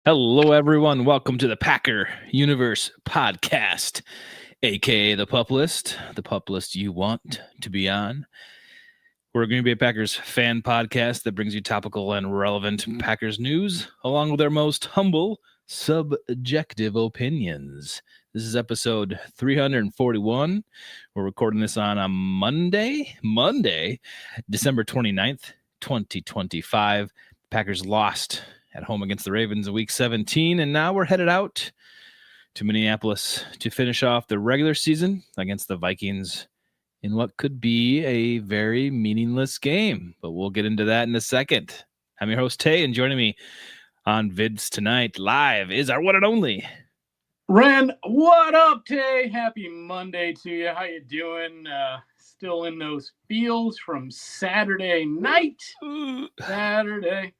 Hello, everyone. Welcome to the Packer Universe Podcast, aka the Pup List you want to be on. We're going to be a Packers fan podcast that brings you topical and relevant Packers news, along with our most humble, subjective opinions. This is episode 341. We're recording this on a Monday, December 29th, 2025. Packers lost at home against the Ravens in Week 17, and now we're headed out to Minneapolis to finish off the regular season against the Vikings in what could be a very meaningless game, but we'll get into that in a second. I'm your host, Tay, and joining me on Vids tonight live is our one and only Ren. What up, Tay? Happy Monday to you. How you doing? Still in those feels from Saturday night. Saturday.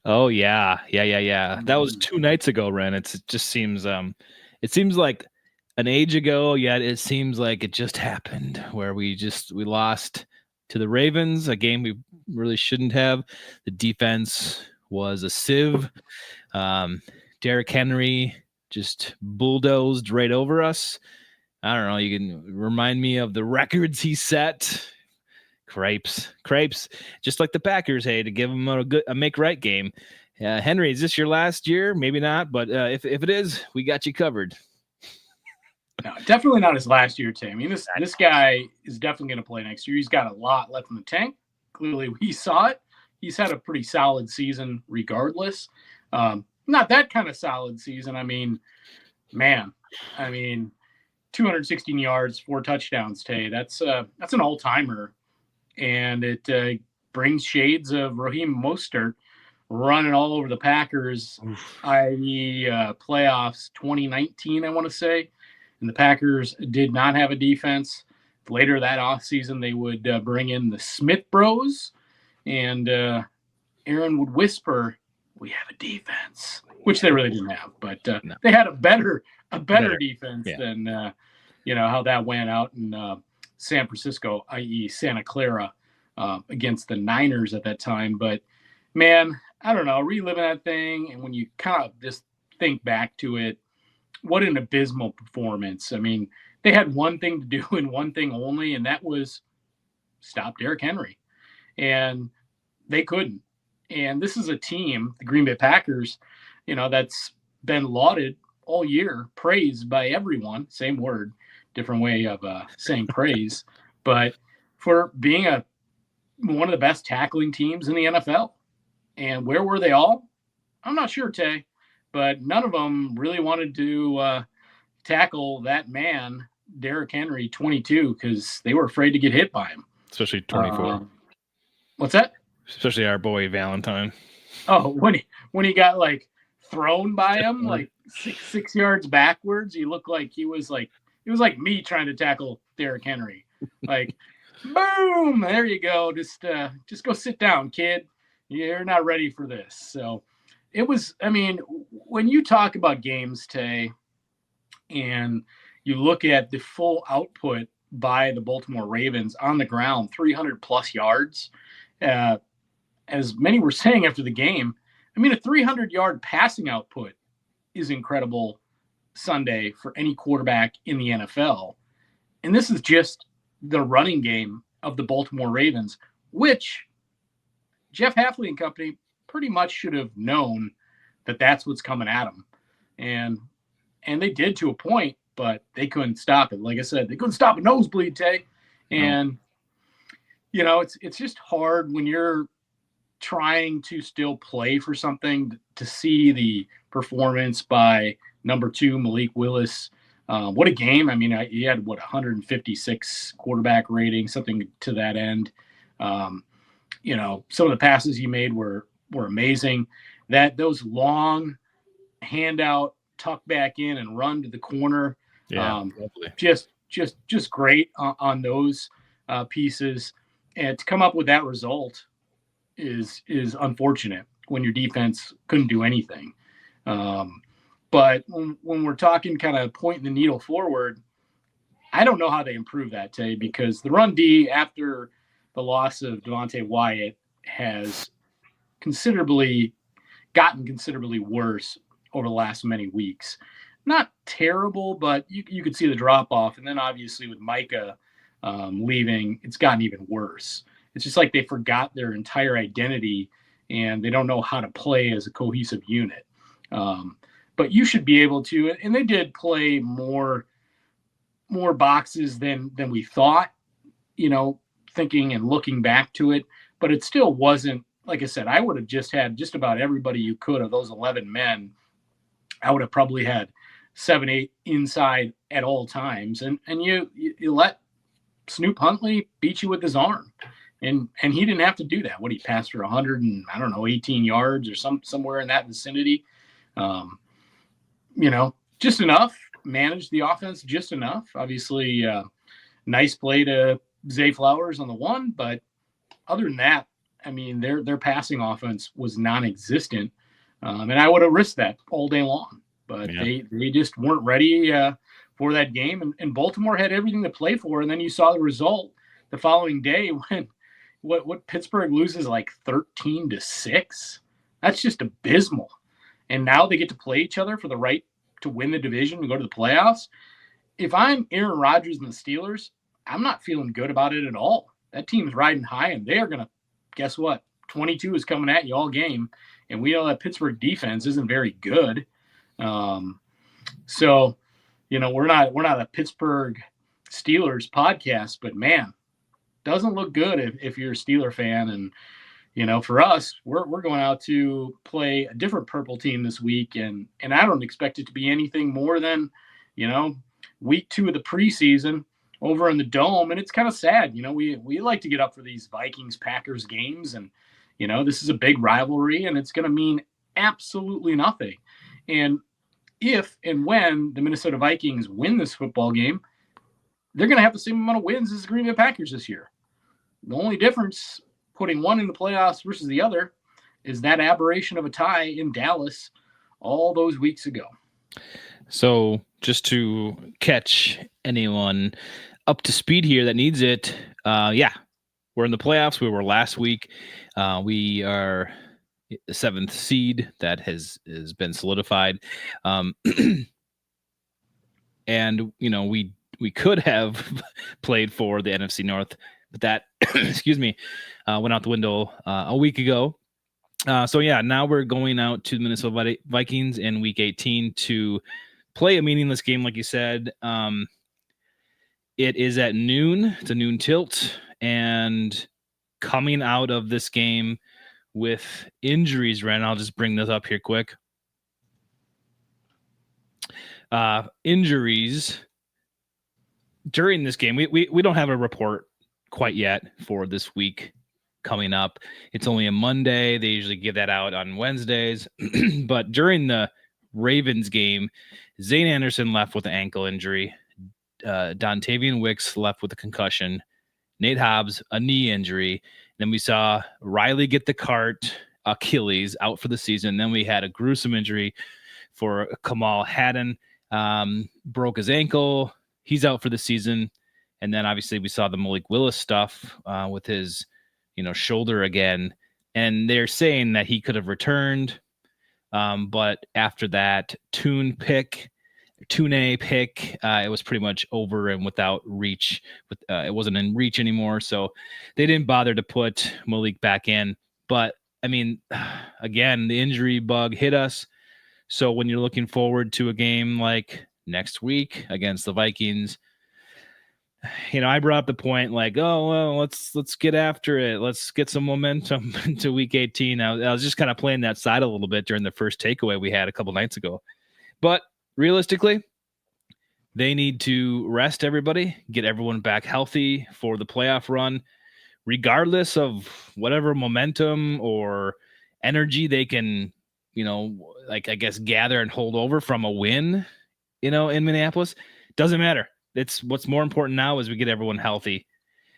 Oh yeah. That was 2 nights ago, Ren. It just seems like an age ago, yet it seems like it just happened, where we lost to the Ravens, a game we really shouldn't have. The defense was a sieve. Derrick Henry just bulldozed right over us. I don't know. You can remind me of the records he set. Crepes, just like the Packers. Hey, to give them a make-right game. Henry, is this your last year? Maybe not, but if it is, we got you covered. No, definitely not his last year, Tim. I mean, this guy is definitely going to play next year. He's got a lot left in the tank. Clearly, we saw it. He's had a pretty solid season regardless. Not that kind of solid season. I mean, 216 yards, 4 touchdowns, Tay. That's an all-timer. And it brings shades of Raheem Mostert running all over the Packers, i.e. Playoffs 2019, I want to say. And the Packers did not have a defense. Later that offseason, they would bring in the Smith Bros, and Aaron would whisper, "We have a defense," which they really didn't have. But no. They had a better defense than how that went out in San Francisco, i.e. Santa Clara, against the Niners at that time. But, man, I don't know, reliving that thing, and when you kind of just think back to it, what an abysmal performance. I mean, they had one thing to do and one thing only, and that was stop Derrick Henry. And they couldn't. And this is a team, the Green Bay Packers, that's been lauded all year, praised by everyone, same word, different way of saying praise, but for being one of the best tackling teams in the NFL. And where were they all? I'm not sure, Tay, but none of them really wanted to tackle that man, Derrick Henry, 22, because they were afraid to get hit by him. Especially 24. What's that? Especially our boy Valentine. Oh, when he got thrown by him six yards backwards, he looked like it was like me trying to tackle Derrick Henry. Boom, there you go. Just go sit down, kid. You're not ready for this. So it was, when you talk about games, Tay, and you look at the full output by the Baltimore Ravens on the ground, 300 plus yards, as many were saying after the game, a 300-yard passing output is incredible Sunday for any quarterback in the NFL. And this is just the running game of the Baltimore Ravens, which Jeff Hafley and company pretty much should have known that that's what's coming at them. And they did to a point, but they couldn't stop it. Like I said, they couldn't stop a nosebleed, Tay. And, it's just hard when you're trying to still play for something to see the performance by number 2, Malik Willis. What a game. He had 156 quarterback rating, something to that end. Some of the passes he made were amazing. Those long handout, tuck back in and run to the corner. Just great on those pieces. And to come up with that result is unfortunate when your defense couldn't do anything. But when we're talking kind of pointing the needle forward, I don't know how they improve that, Tay, because the run D after the loss of Devontae Wyatt has gotten considerably worse over the last many weeks. Not terrible, but you could see the drop off. And then obviously with Micah leaving, it's gotten even worse. It's just like they forgot their entire identity and they don't know how to play as a cohesive unit. But you should be able to, and they did play more boxes than we thought, thinking and looking back to it. But it still wasn't, like I said, I would have just had just about everybody you could of those 11 men. I would have probably had 7, 8 inside at all times. And you let Snoop Huntley beat you with his arm. And he didn't have to do that. What, he passed for 18 yards or somewhere in that vicinity. Just enough. Managed the offense just enough. Obviously, nice play to Zay Flowers on the one, but other than that, I mean, their passing offense was non-existent, and I would have risked that all day long. But they just weren't ready for that game, and Baltimore had everything to play for. And then you saw the result the following day when what Pittsburgh loses like 13-6. That's just abysmal. And now they get to play each other for the right to win the division and go to the playoffs. If I'm Aaron Rodgers and the Steelers, I'm not feeling good about it at all. That team's riding high, and they are going to, guess what? 22 is coming at you all game, and we know that Pittsburgh defense isn't very good. So, we're not a Pittsburgh Steelers podcast, but man, doesn't look good if you're a Steeler fan. And for us, we're going out to play a different purple team this week, and I don't expect it to be anything more than, week 2 of the preseason over in the Dome. And it's kind of sad. We like to get up for these Vikings-Packers games, and, this is a big rivalry, and it's going to mean absolutely nothing. And if and when the Minnesota Vikings win this football game, they're going to have the same amount of wins as the Green Bay Packers this year. The only difference putting one in the playoffs versus the other is that aberration of a tie in Dallas all those weeks ago. So just to catch anyone up to speed here that needs it, we're in the playoffs. We were last week. We are the 7th seed that has been solidified. And, we could have played for the NFC North, but that, went out the window a week ago. Now we're going out to the Minnesota Vikings in week 18 to play a meaningless game, like you said. It is at noon. It's a noon tilt. And coming out of this game with injuries, Ren, I'll just bring this up here quick. Injuries during this game. We don't have a report quite yet for this week coming up. It's only a Monday. They usually give that out on Wednesdays. But during the Ravens game, Zane Anderson left with an ankle injury. Dontavian Wicks left with a concussion. Nate Hobbs, a knee injury. Then we saw Riley get the cart, Achilles, out for the season. Then we had a gruesome injury for Kamal Haddon. Broke his ankle. He's out for the season. And then obviously we saw the Malik Willis stuff with his, shoulder again. And they're saying that he could have returned. But after that Tune pick, it was pretty much over and without reach. It wasn't in reach anymore. So they didn't bother to put Malik back in. But, again, the injury bug hit us. So when you're looking forward to a game like next week against the Vikings, I brought up the point like, oh, well, let's get after it. Let's get some momentum into week 18. I was just kind of playing that side a little bit during the first takeaway we had a couple nights ago. But realistically, they need to rest everybody, get everyone back healthy for the playoff run, regardless of whatever momentum or energy they can, gather and hold over from a win, in Minneapolis. Doesn't matter. It's what's more important now is we get everyone healthy,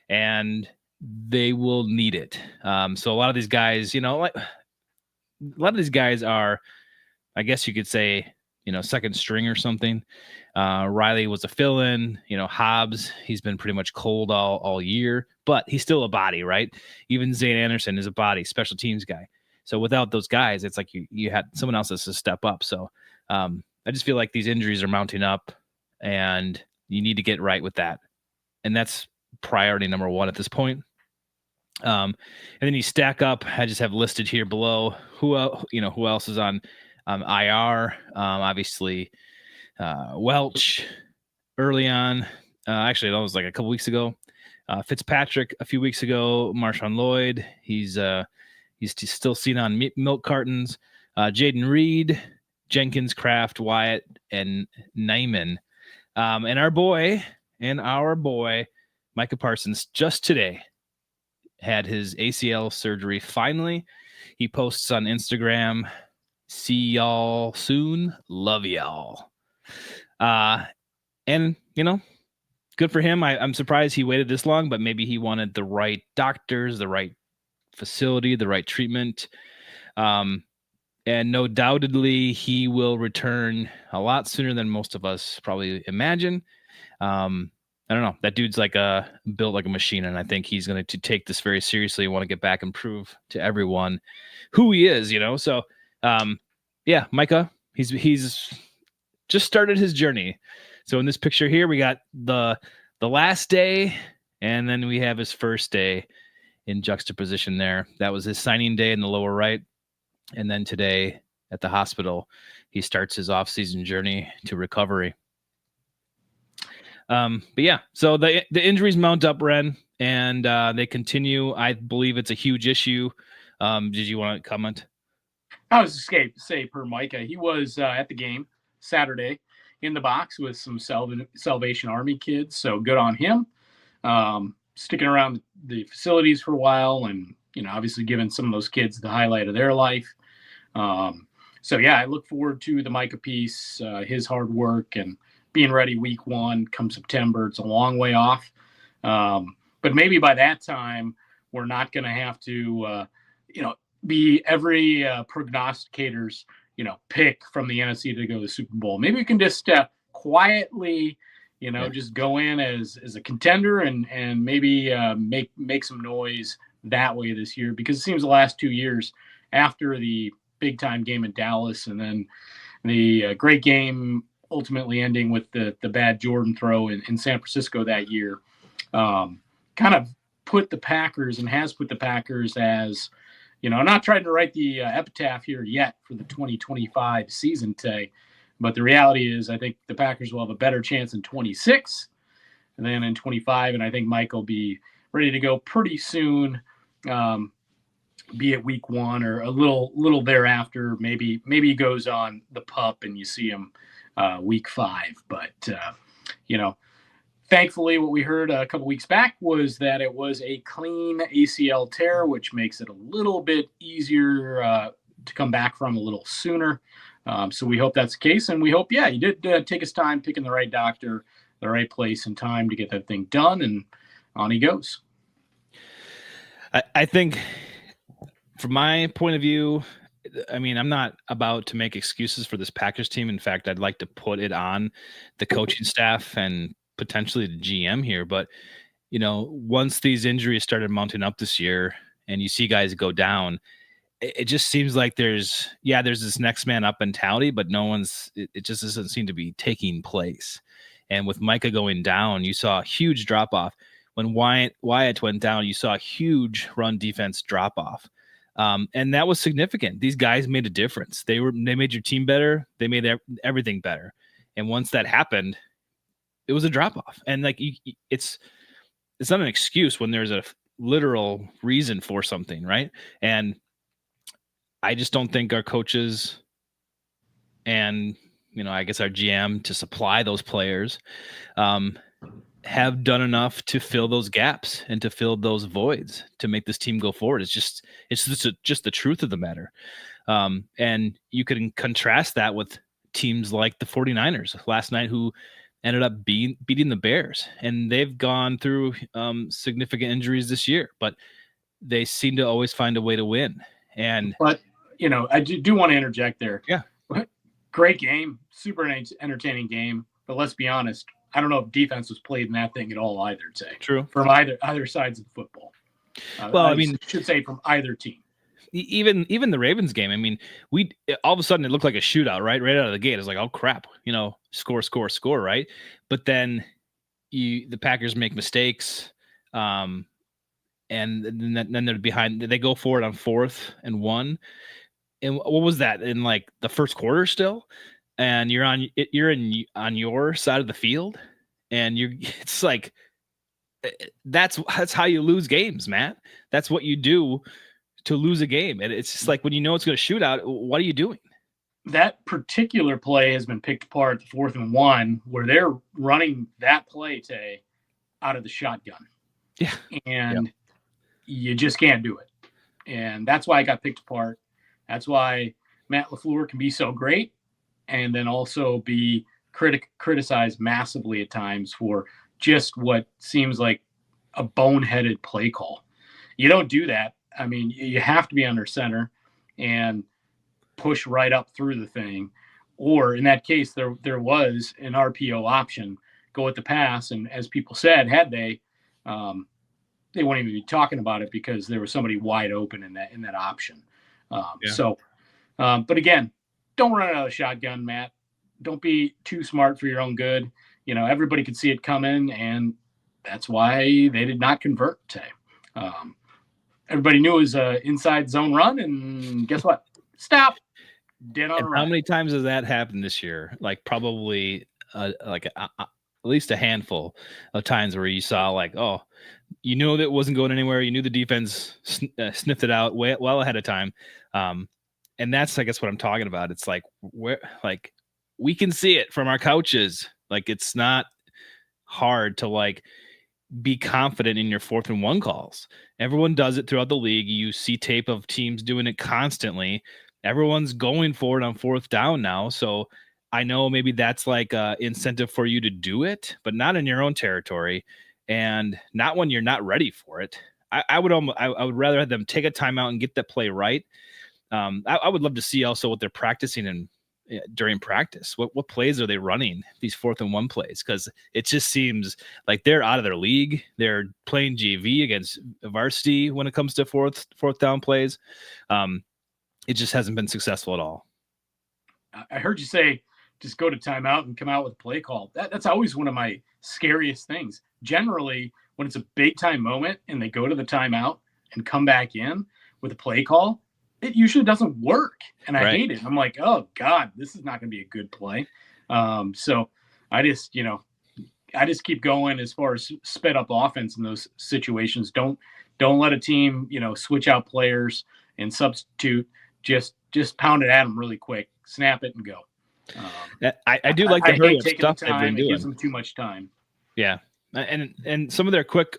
and they will need it. So a lot of these guys, are, I guess you could say, second string or something. Riley was a fill-in. Hobbs, he's been pretty much cold all year, but he's still a body, right? Even Zane Anderson is a body, special teams guy. So without those guys, it's like you had someone else has to step up. So I just feel like these injuries are mounting up, and you need to get right with that. And that's priority number one at this point. And then you stack up. I just have listed here below who else is on IR. Obviously, Welch early on. Actually, that was like a couple weeks ago. Fitzpatrick a few weeks ago. Marshawn Lloyd. He's still seen on milk cartons. Jaden Reed, Jenkins, Kraft, Wyatt, and Neiman. And our boy, Micah Parsons, just today had his ACL surgery finally. He posts on Instagram, "See y'all soon. Love y'all." And, good for him. I'm surprised he waited this long, but maybe he wanted the right doctors, the right facility, the right treatment. And no doubtedly, he will return a lot sooner than most of us probably imagine. I don't know. That dude's built like a machine, and I think he's going to take this very seriously and want to get back and prove to everyone who he is, So, yeah, Micah, he's just started his journey. So in this picture here, we got the last day, and then we have his first day in juxtaposition there. That was his signing day in the lower right. And then today at the hospital, he starts his off-season journey to recovery. But yeah, so the injuries mount up, Ren, and they continue. I believe it's a huge issue. Did you want to comment? I was just say per Micah, he was at the game Saturday in the box with some Salvation Army kids. So good on him. Sticking around the facilities for a while, and obviously giving some of those kids the highlight of their life. So yeah, I look forward to the Micah piece, his hard work, and being ready week 1 come September. It's a long way off. But maybe by that time, we're not going to have to, be every prognosticator's, pick from the NFC to go to the Super Bowl. Maybe we can just quietly, just go in as a contender and maybe make some noise that way this year, because it seems the last 2 years after the big time game in Dallas and then the great game ultimately ending with the bad Jordan throw in San Francisco that year, kind of put the Packers as, I'm not trying to write the epitaph here yet for the 2025 season, Tay, but the reality is I think the Packers will have a better chance in 26 and then in 25, and I think Mike will be ready to go pretty soon, be it week 1 or a little thereafter. Maybe he goes on the PUP and you see him week 5. But, thankfully what we heard a couple weeks back was that it was a clean ACL tear, which makes it a little bit easier to come back from a little sooner. So we hope that's the case. And we hope, he did take his time picking the right doctor, the right place and time to get that thing done. And on he goes. I think from my point of view, I'm not about to make excuses for this Packers team. In fact, I'd like to put it on the coaching staff and potentially the GM here. But, once these injuries started mounting up this year and you see guys go down, it just seems like there's this next man up mentality, but it just doesn't seem to be taking place. And with Micah going down, you saw a huge drop off. When Wyatt went down, you saw a huge run defense drop off. And that was significant. These guys made a difference. They made your team better. They made everything better. And once that happened, it was a drop off. And it's not an excuse when there's a literal reason for something, right? And I just don't think our coaches and, I guess our GM to supply those players have done enough to fill those gaps and to fill those voids to make this team go forward. It's just the truth of the matter. And you can contrast that with teams like the 49ers last night, who ended up beating the Bears, and they've gone through significant injuries this year, but they seem to always find a way to win. But I do want to interject there. Yeah. Great game, super entertaining game. But let's be honest, I don't know if defense was played in that thing at all either, Tay. True. From either sides of football. Well, I should say from either team. Even the Ravens game. I mean, all of a sudden it looked like a shootout, right out of the gate. It's like, oh crap, score, right? But then the Packers make mistakes, and then they're behind. They go for it on 4th and 1. And what was that in like the first quarter still? And you're on your side of the field, and it's like that's how you lose games, Matt. That's what you do to lose a game. And it's just like when it's going to shoot out, what are you doing? That particular play has been picked apart at the 4th and 1, where they're running that play, Tay, out of the shotgun. Yeah. And you just can't do it. And that's why it got picked apart. That's why Matt LaFleur can be so great and then also be criticized massively at times for just what seems like a boneheaded play call. You don't do that. I mean, you have to be under center and push right up through the thing. Or in that case, there was an RPO option, go with the pass. And as people said, had they wouldn't even be talking about it because there was somebody wide open in that option. But again, don't run out of the shotgun, Matt. Don't be too smart for your own good. Everybody could see it coming, and that's why they did not convert today. Everybody knew it was an inside zone run, and guess what? Stop. Dead on. How many times has that happened this year? Like probably at least a handful of times where you saw like, oh, you knew that it wasn't going anywhere. You knew the defense sniffed it out well ahead of time. And that's, I guess, what I'm talking about. It's like we can see it from our couches. Like it's not hard to like be confident in your 4th and 1 calls. Everyone does it throughout the league. You see tape of teams doing it constantly. Everyone's going for it on 4th down now. So I know maybe that's like a incentive for you to do it, but not in your own territory and not when you're not ready for it. I would rather have them take a timeout and get that play right. I would love to see also what they're practicing during practice. What plays are they running, these 4th and 1 plays? Because it just seems like they're out of their league. They're playing JV against varsity when it comes to fourth down plays. It just hasn't been successful at all. I heard you say just go to timeout and come out with a play call. That's always one of my scariest things. Generally, when it's a big time moment and they go to the timeout and come back in with a play call, it usually doesn't work. And I hate it. I'm like, oh God, this is not going to be a good play. So I just keep going as far as sped up offense in those situations. Don't let a team, switch out players and substitute. Just pound it at them really quick, snap it and go. I do like the hurry up stuff they've been doing. It gives them too much time. Yeah. And some of their quick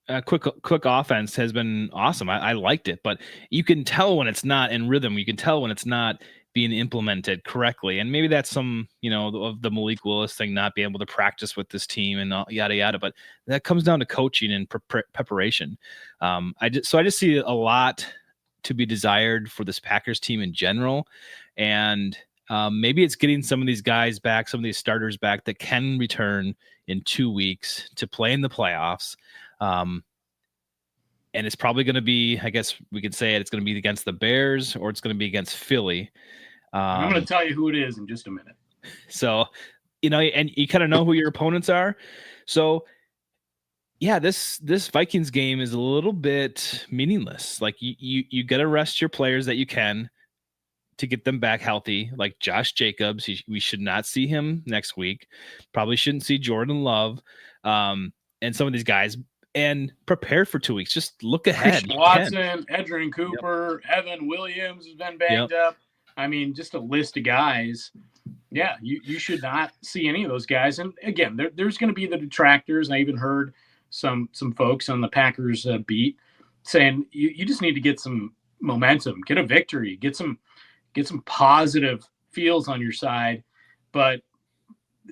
offense has been awesome. I liked it, but you can tell when it's not in rhythm. You can tell when it's not being implemented correctly. And maybe that's some, of the Malik Willis thing, not being able to practice with this team and yada, yada. But that comes down to coaching and preparation. I just see a lot to be desired for this Packers team in general. And maybe it's getting some of these guys back, some of these starters back that can return in 2 weeks to play in the playoffs. And it's probably going to be, I guess we could say it's going to be against the Bears or it's going to be against Philly. I'm going to tell you who it is in just a minute. So, and you kind of know who your opponents are. So, yeah, this Vikings game is a little bit meaningless. Like you got to rest your players that you can to get them back healthy. Like Josh Jacobs, we should not see him next week. Probably shouldn't see Jordan Love, and some of these guys. And prepare for 2 weeks. Just look ahead. Christian Watson, Edgerrin Cooper, Evan Williams has been banged up. I mean, just a list of guys. Yeah, you should not see any of those guys. And again, there's going to be the detractors. And I even heard some folks on the Packers beat saying you just need to get some momentum, get a victory, get some positive feels on your side. But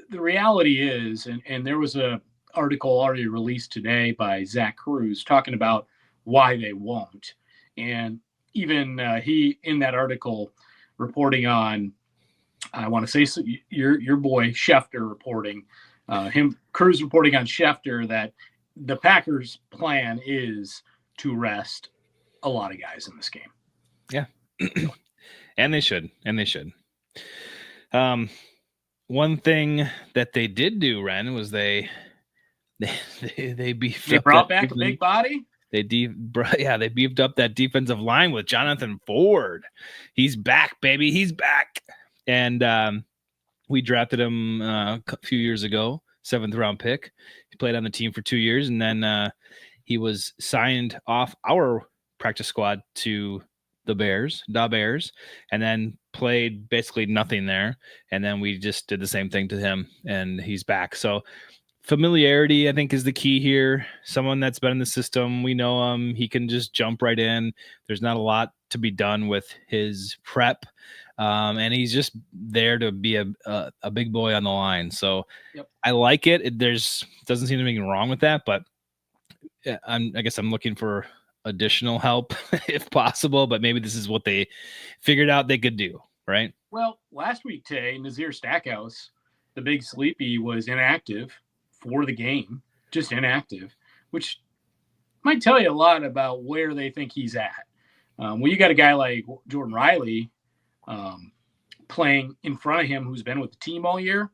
the reality is, and there was a article already released today by Zach Cruz talking about why they won't. And even he, in that article, reporting on, I want to say your boy Schefter reporting, Cruz reporting on Schefter that the Packers' plan is to rest a lot of guys in this game. Yeah. And they should. One thing that they did do, Ren, was they beefed They up brought back a big body. They beefed up that defensive line with Jonathan Ford. He's back, baby. He's back. And we drafted him a few years ago, 7th round pick. He played on the team for 2 years, and then he was signed off our practice squad to the Bears, and then played basically nothing there. And then we just did the same thing to him, and he's back. So familiarity, I think, is the key here. Someone that's been in the system, we know him. He can just jump right in. There's not a lot to be done with his prep, and he's just there to be a big boy on the line. So I like it. There's doesn't seem to be anything wrong with that, but I guess I'm looking for additional help if possible. But maybe this is what they figured out they could do, right? Well, last week, Tay, Nazir Stackhouse, the big sleepy, was inactive for the game, just inactive, which might tell you a lot about where they think he's at. Well, you got a guy like Jordan Riley playing in front of him who's been with the team all year.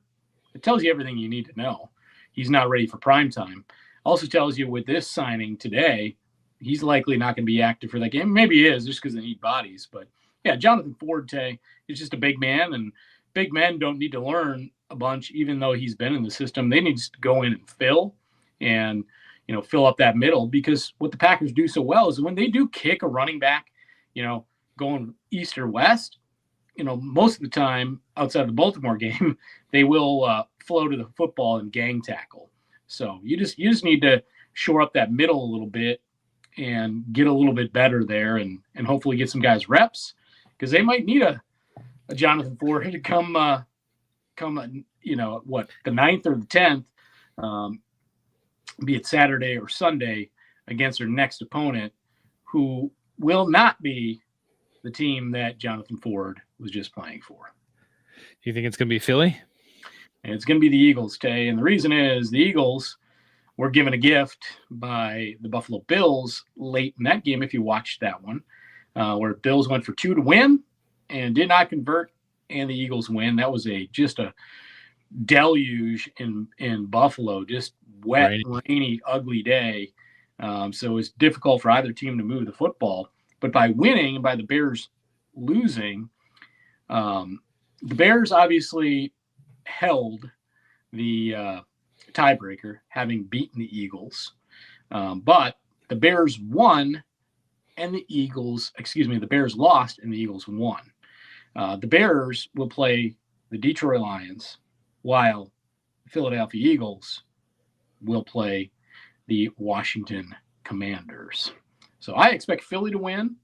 It tells you everything you need to know. He's not ready for prime time. Also tells you with this signing today, he's likely not going to be active for that game. Maybe he is just because they need bodies. But, yeah, Jonathan Ford, Tay, is just a big man, and big men don't need to learn a bunch, even though he's been in the system. They need to go in and fill up that middle, because what the Packers do so well is when they do kick a running back, going east or west, most of the time outside of the Baltimore game, they will flow to the football and gang tackle. So you just need to shore up that middle a little bit and get a little bit better there, and hopefully get some guys reps, because they might need a Jonathan Ford to come the 9th or the 10th, be it Saturday or Sunday, against their next opponent, who will not be the team that Jonathan Ford was just playing for. You think it's going to be Philly? And it's going to be the Eagles, Tay. And the reason is the Eagles were given a gift by the Buffalo Bills late in that game, if you watched that one, where Bills went for 2 to win and did not convert, and the Eagles win. That was just a deluge in Buffalo, just wet, rainy, ugly day. So it was difficult for either team to move the football. But by winning and by the Bears losing, the Bears obviously held the tiebreaker, having beaten the Eagles. But the Bears won, and the Bears lost, and the Eagles won. The Bears will play the Detroit Lions, while the Philadelphia Eagles will play the Washington Commanders. So I expect Philly to win.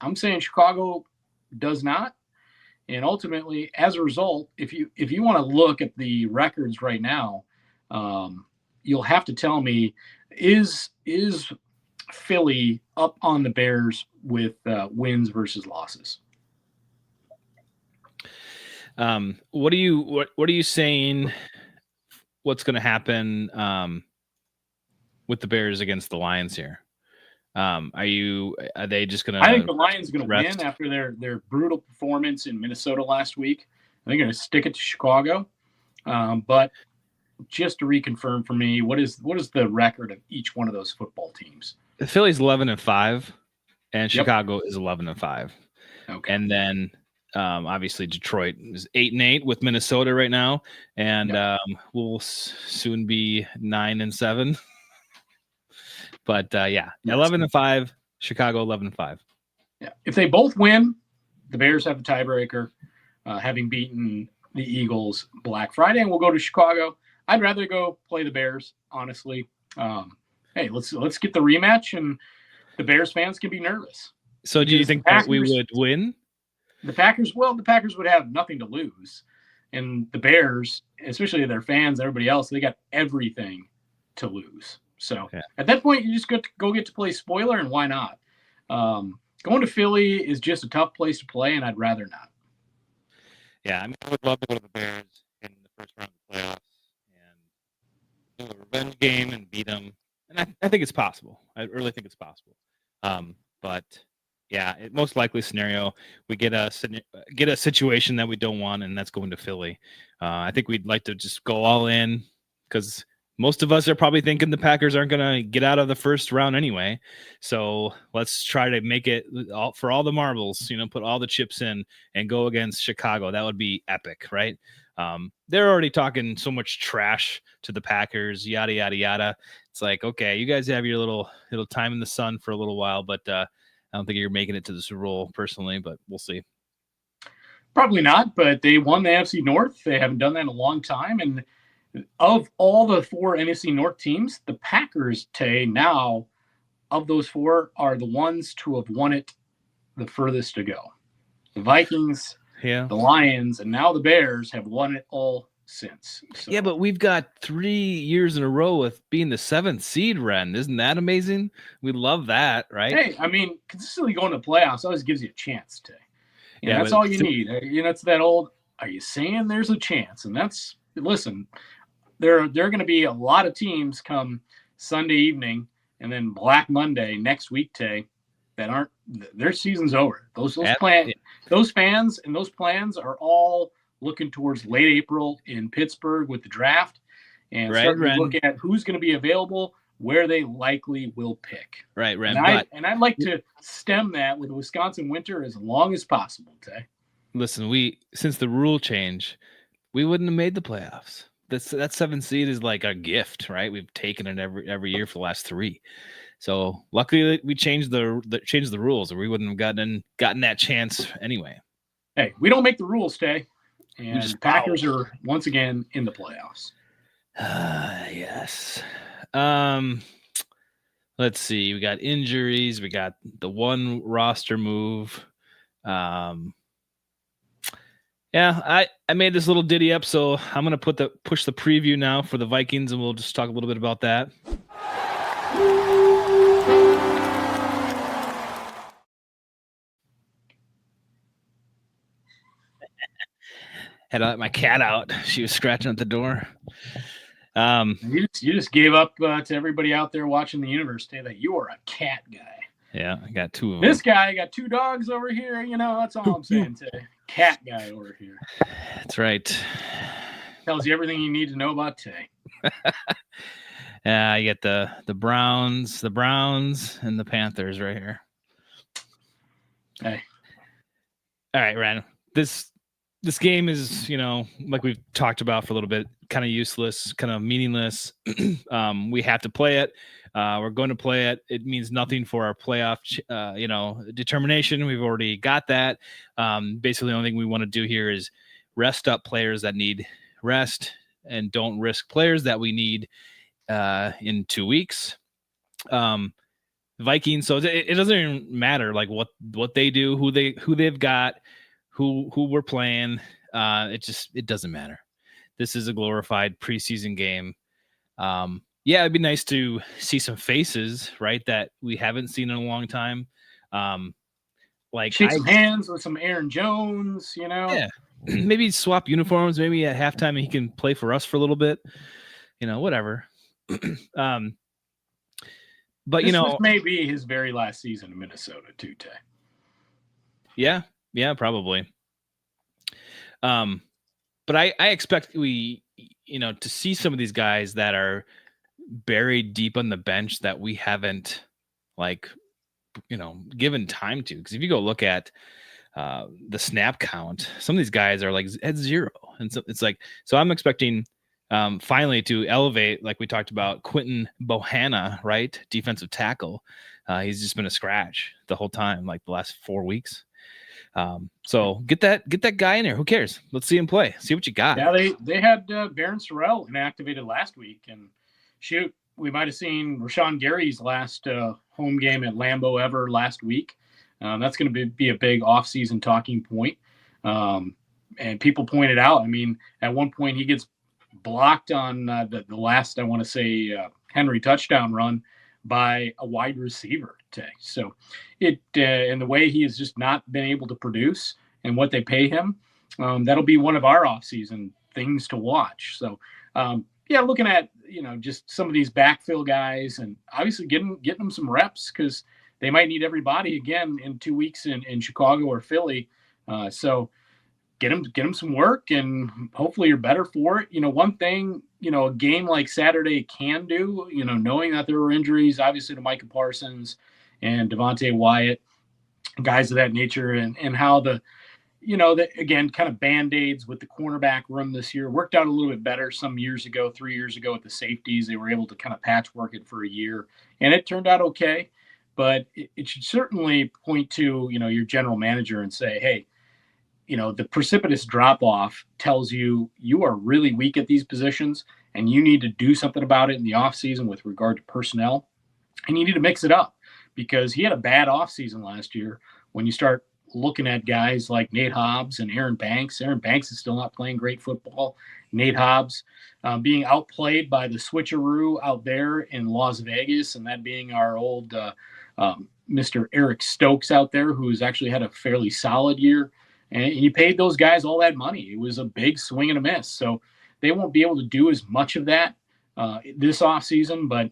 I'm saying Chicago does not. And ultimately, as a result, if you want to look at the records right now, you'll have to tell me, is Philly up on the Bears with wins versus losses? What are you saying? What's going to happen with the Bears against the Lions here? Are they just going to? I think the Lions are going to win after their brutal performance in Minnesota last week. They're going to stick it to Chicago. But just to reconfirm for me, what is the record of each one of those football teams? Philly's 11-5, and Chicago is 11-5. Okay, and then obviously Detroit is 8-8 with Minnesota right now, and we'll soon be 9-7. But 11-5, Chicago 11-5. Yeah, if they both win, the Bears have the tiebreaker, having beaten the Eagles Black Friday, and we'll go to Chicago. I'd rather go play the Bears, honestly. Hey, let's get the rematch, and the Bears fans can be nervous. So, do you think that we would win? The Packers would have nothing to lose, and the Bears, especially their fans, everybody else, they got everything to lose. So at that point, you just get to play spoiler, and why not? Going to Philly is just a tough place to play, and I'd rather not. Yeah, I mean, I would love to go to the Bears in the first round of the playoffs and do a revenge game and beat them. And I think it's possible. I really think it's possible. But Yeah, most likely scenario, we get a situation that we don't want, and that's going to Philly. I think we'd like to just go all in because most of us are probably thinking the Packers aren't going to get out of the first round anyway. So let's try to make it for all the marbles, put all the chips in and go against Chicago. That would be epic, right? They're already talking so much trash to the Packers, yada, yada, yada. It's like, okay, you guys have your little time in the sun for a little while, but I don't think you're making it to the Super Bowl personally, but we'll see. Probably not, but they won the NFC North. They haven't done that in a long time. And of all the 4 NFC North teams, the Packers, Tay, now of those 4 are the ones to have won it the furthest to go. The Vikings, the Lions, and now the Bears have won it all since. So. Yeah, but we've got 3 years in a row with being the 7th seed, Ren. Isn't that amazing? We love that, right? Hey, I mean, consistently going to playoffs always gives you a chance to. That's all you need. It's that old, are you saying there's a chance? And that's, listen, there are going to be a lot of teams come Sunday evening and then Black Monday next week, Tay, that aren't, their season's over. Those fans and those plans are all looking towards late April in Pittsburgh with the draft and starting to look at who's going to be available, where they likely will pick. Right, Ren. And I'd like to stem that with the Wisconsin winter as long as possible, Tay. Listen, since the rule change, we wouldn't have made the playoffs. That 7th seed is like a gift, right? We've taken it every year for the last 3. So luckily we changed the rules, or we wouldn't have gotten that chance anyway. Hey, we don't make the rules, Tay. And Packers are once again in the playoffs. Yes. Let's see. We got injuries. We got the one roster move. Yeah, I made this little ditty up, so I'm gonna push the preview now for the Vikings, and we'll just talk a little bit about that. Had to let my cat out. She was scratching at the door. You just gave up to everybody out there watching the universe, Tay, that you are a cat guy. Yeah, I got 2 of them. This guy got 2 dogs over here. That's all I'm saying, Tay. Cat guy over here. That's right. Tells you everything you need to know about Tay. Yeah, you get the Browns, and the Panthers right here. Hey. All right, Ren. This game is, like we've talked about for a little bit, kind of useless, kind of meaningless. We have to play it. We're going to play it. It means nothing for our playoff, determination. We've already got that. Basically, the only thing we want to do here is rest up players that need rest and don't risk players that we need in 2 weeks. Vikings. So it doesn't even matter like what they do, who they've got, who we're playing. It doesn't matter. This is a glorified preseason game. Yeah, it'd be nice to see some faces, right, that we haven't seen in a long time. Like shake some hands with some Aaron Jones, Yeah, maybe swap uniforms. Maybe at halftime he can play for us for a little bit. Whatever. But this may be his very last season in Minnesota too, Tay. Yeah, probably. But I expect we, to see some of these guys that are buried deep on the bench that we haven't given time to. Because if you go look at the snap count, some of these guys are like at 0. And so it's like, so I'm expecting finally to elevate, like we talked about, Quentin Bohanna, right? Defensive tackle. He's just been a scratch the whole time, like the last 4 weeks. So get that guy in there. Who cares? Let's see him play. See what you got. Yeah, they had Baron Sorrell inactivated last week, and shoot, we might have seen Rashawn Gary's last home game at Lambeau ever last week. That's going to be a big offseason talking point. And people pointed out, I mean, at one point he gets blocked on the last, I want to say, Henry touchdown run by a wide receiver today. So and the way he has just not been able to produce and what they pay him, that'll be one of our offseason things to watch. So, looking at, just some of these backfill guys and obviously getting them some reps because they might need everybody again in 2 weeks in Chicago or Philly. So get them some work, and hopefully you're better for it. One thing, a game like Saturday can do, knowing that there were injuries, obviously, to Micah Parsons and Devontae Wyatt, guys of that nature, and how again, kind of Band-Aids with the cornerback room this year worked out a little bit better some years ago, 3 years ago with the safeties. They were able to kind of patchwork it for a year, and it turned out okay. But it should certainly point to, your general manager and say, hey, the precipitous drop-off tells you are really weak at these positions, and you need to do something about it in the offseason with regard to personnel, and you need to mix it up, because he had a bad offseason last year. When you start looking at guys like Nate Hobbs and Aaron Banks is still not playing great football. Nate Hobbs being outplayed by the switcheroo out there in Las Vegas, and that being our old Mr. Eric Stokes out there, who's actually had a fairly solid year. And you paid those guys all that money. It was a big swing and a miss. So they won't be able to do as much of that this offseason. But,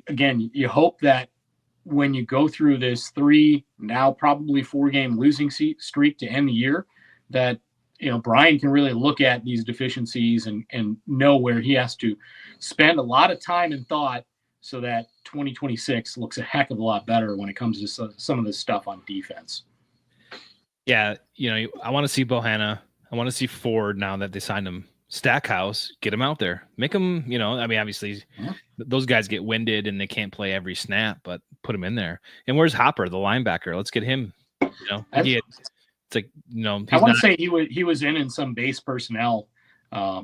again, you hope that when you go through this 3, now probably 4-game losing streak to end the year, that, Brian can really look at these deficiencies and know where he has to spend a lot of time and thought so that 2026 looks a heck of a lot better when it comes to some of this stuff on defense. Yeah, I want to see Bohanna. I want to see Ford now that they signed him. Stackhouse, get him out there. Make him, obviously those guys get winded and they can't play every snap, but put him in there. And where's Hopper, the linebacker? Let's get him. It's like, I want to say he was in some base personnel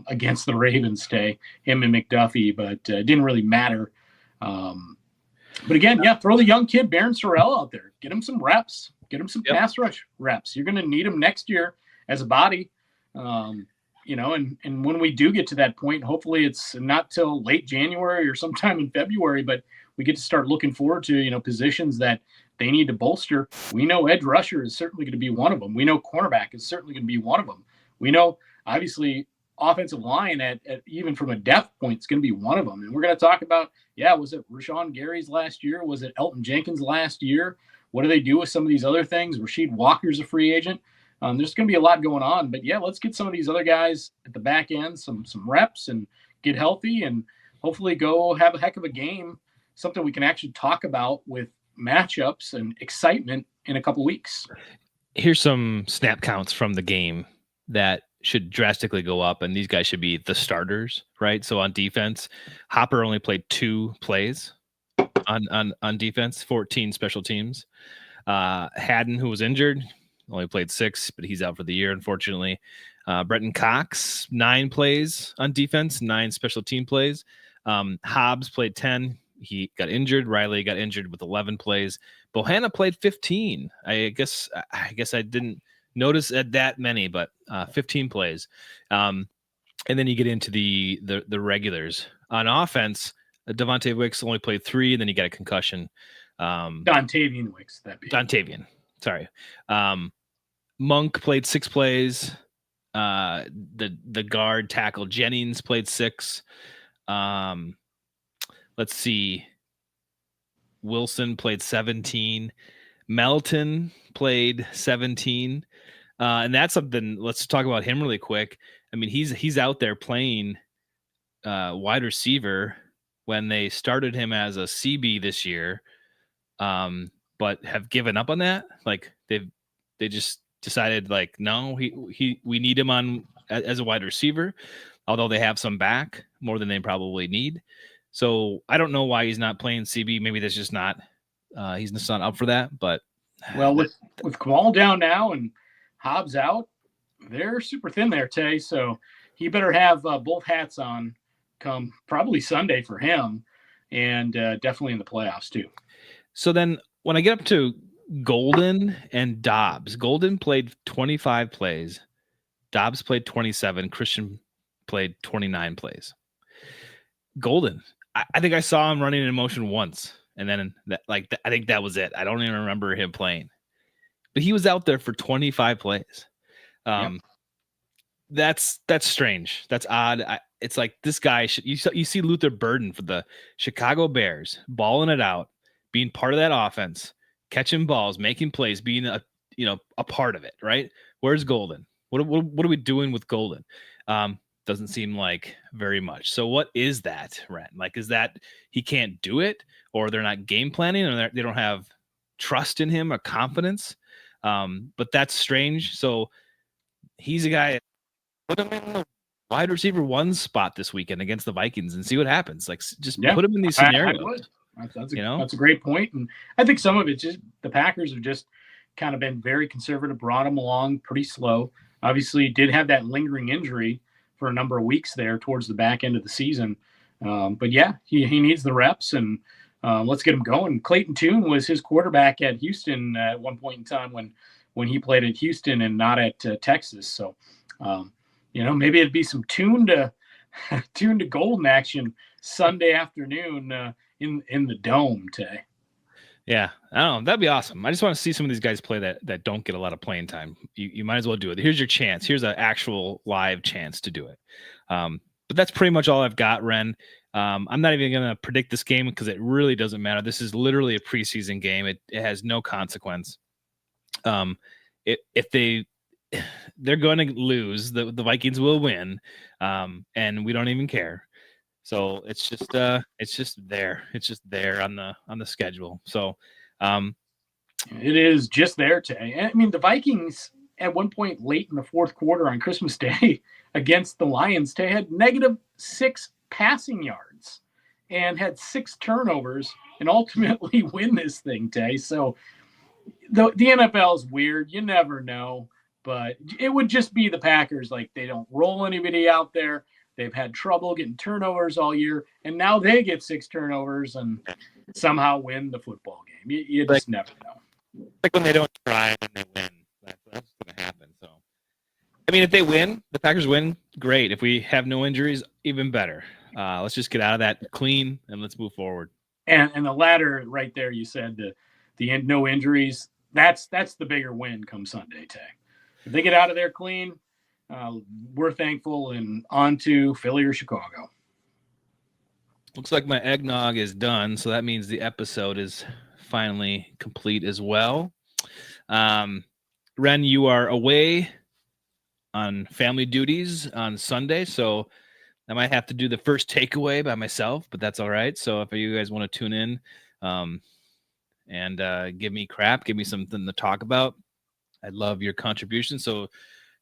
against the Ravens today, him and McDuffie, but it didn't really matter. But again, throw the young kid, Baron Sorrell, out there. Get him some reps. Get him some pass rush reps. You're going to need him next year as a body. And when we do get to that point, hopefully it's not till late January or sometime in February, but we get to start looking forward to, positions that they need to bolster. We know edge rusher is certainly going to be one of them. We know cornerback is certainly going to be one of them. We know, obviously, offensive line at even from a depth point is going to be one of them. And we're going to talk about, was it Rashawn Gary's last year? Was it Elton Jenkins last year? What do they do with some of these other things? Rasheed Walker's a free agent. There's going to be a lot going on. But, let's get some of these other guys at the back end, some reps, and get healthy and hopefully go have a heck of a game, something we can actually talk about with matchups and excitement in a couple weeks. Here's some snap counts from the game that should drastically go up, and these guys should be the starters, right? So on defense, Hopper only played 2 plays on defense, 14 special teams. Haddon, who was injured, only played 6, but he's out for the year, unfortunately. Brenton Cox, 9 plays on defense, 9 special team plays. Hobbs played 10. He got injured. Riley got injured with 11 plays. Bohanna played 15. I guess I didn't notice at that many, but 15 plays. And then you get into the regulars. On offense, Devontae Wicks only played 3, and then he got a concussion. Dontavian Wicks, Dontavian, sorry. Monk played 6 plays. The guard tackle Jennings played 6. Let's see. Wilson played 17. Melton played 17. And that's something. Let's talk about him really quick. I mean, he's out there playing wide receiver when they started him as a CB this year, but have given up on that. Like they just decided, like, no, we need him on as a wide receiver, although they have some back, more than they probably need. So I don't know why he's not playing CB. Maybe that's just not he's just not up for that. But with Kamal down now and Hobbs out, they're super thin there, Tay. So he better have both hats on come probably Sunday for him, and definitely in the playoffs too. So then when I get up to Golden and Dobbs, Golden played 25 plays. Dobbs played 27. Christian played 29 plays. Golden, I think I saw him running in motion once, and then I think that was it. I don't even remember him playing, but he was out there for 25 plays. That's strange. That's odd. It's like this guy. You see Luther Burden for the Chicago Bears balling it out, being part of that offense, catching balls, making plays, being a part of it, right? Where's Golden? What are we doing with Golden? Doesn't seem like very much. So what is that, Ren? Like, is that he can't do it, or they're not game planning, or they don't have trust in him or confidence? But that's strange. So he's a guy. Put him in the wide receiver 1 spot this weekend against the Vikings and see what happens. Like, just put him in these scenarios. I would. That's a great point. And I think some of it's just the Packers have just kind of been very conservative, brought him along pretty slow. Obviously, did have that lingering injury for a number of weeks there towards the back end of the season. But yeah, he needs the reps, and let's get him going. Clayton Tune was his quarterback at Houston at one point in time when he played at Houston and not at Texas. So, maybe it'd be some Tune to Golden action Sunday afternoon in the Dome, Tay. Yeah, I don't know. That'd be awesome. I just want to see some of these guys play that don't get a lot of playing time. You might as well do it. Here's your chance. Here's an actual live chance to do it. But that's pretty much all I've got, Ren. I'm not even going to predict this game because it really doesn't matter. This is literally a preseason game. It has no consequence. If they're going to lose, the Vikings will win, and we don't even care. So it's just there. It's just there on the schedule. So it is just there today. I mean, the Vikings at one point late in the fourth quarter on Christmas Day against the Lions, they had -6 passing yards and had 6 turnovers and ultimately win this thing, Tay. So the NFL is weird. You never know, but it would just be the Packers. Like, they don't roll anybody out there. They've had trouble getting turnovers all year, and now they get 6 turnovers and somehow win the football game. You just never know. Like when they don't try and they win. That's going to happen. So, I mean, if they win, the Packers win, great. If we have no injuries, even better. Let's just get out of that clean and let's move forward. And the latter right there, you said the no injuries. That's the bigger win come Sunday, Tay. If they get out of there clean, we're thankful, and on to Philly or Chicago. Looks like my eggnog is done, so that means the episode is finally complete as well. Ren, you are away on family duties on Sunday, so I might have to do the first takeaway by myself, but that's all right. So if you guys want to tune in and give me crap, give me something to talk about, I'd love your contribution. So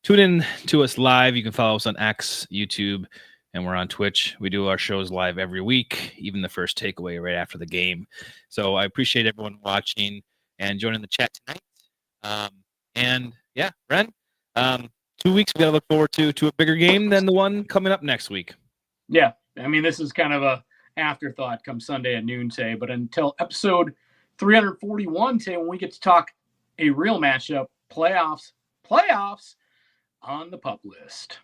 tune in to us live. You can follow us on X, YouTube, and we're on Twitch. We do our shows live every week, even the first takeaway right after the game. So I appreciate everyone watching and joining the chat tonight. And yeah, Ren, 2 weeks we got to look forward to a bigger game than the one coming up next week. Yeah, I mean, this is kind of a afterthought come Sunday at noon, Tay. But until episode 341, Tay, when we get to talk a real matchup, playoffs on the pup list.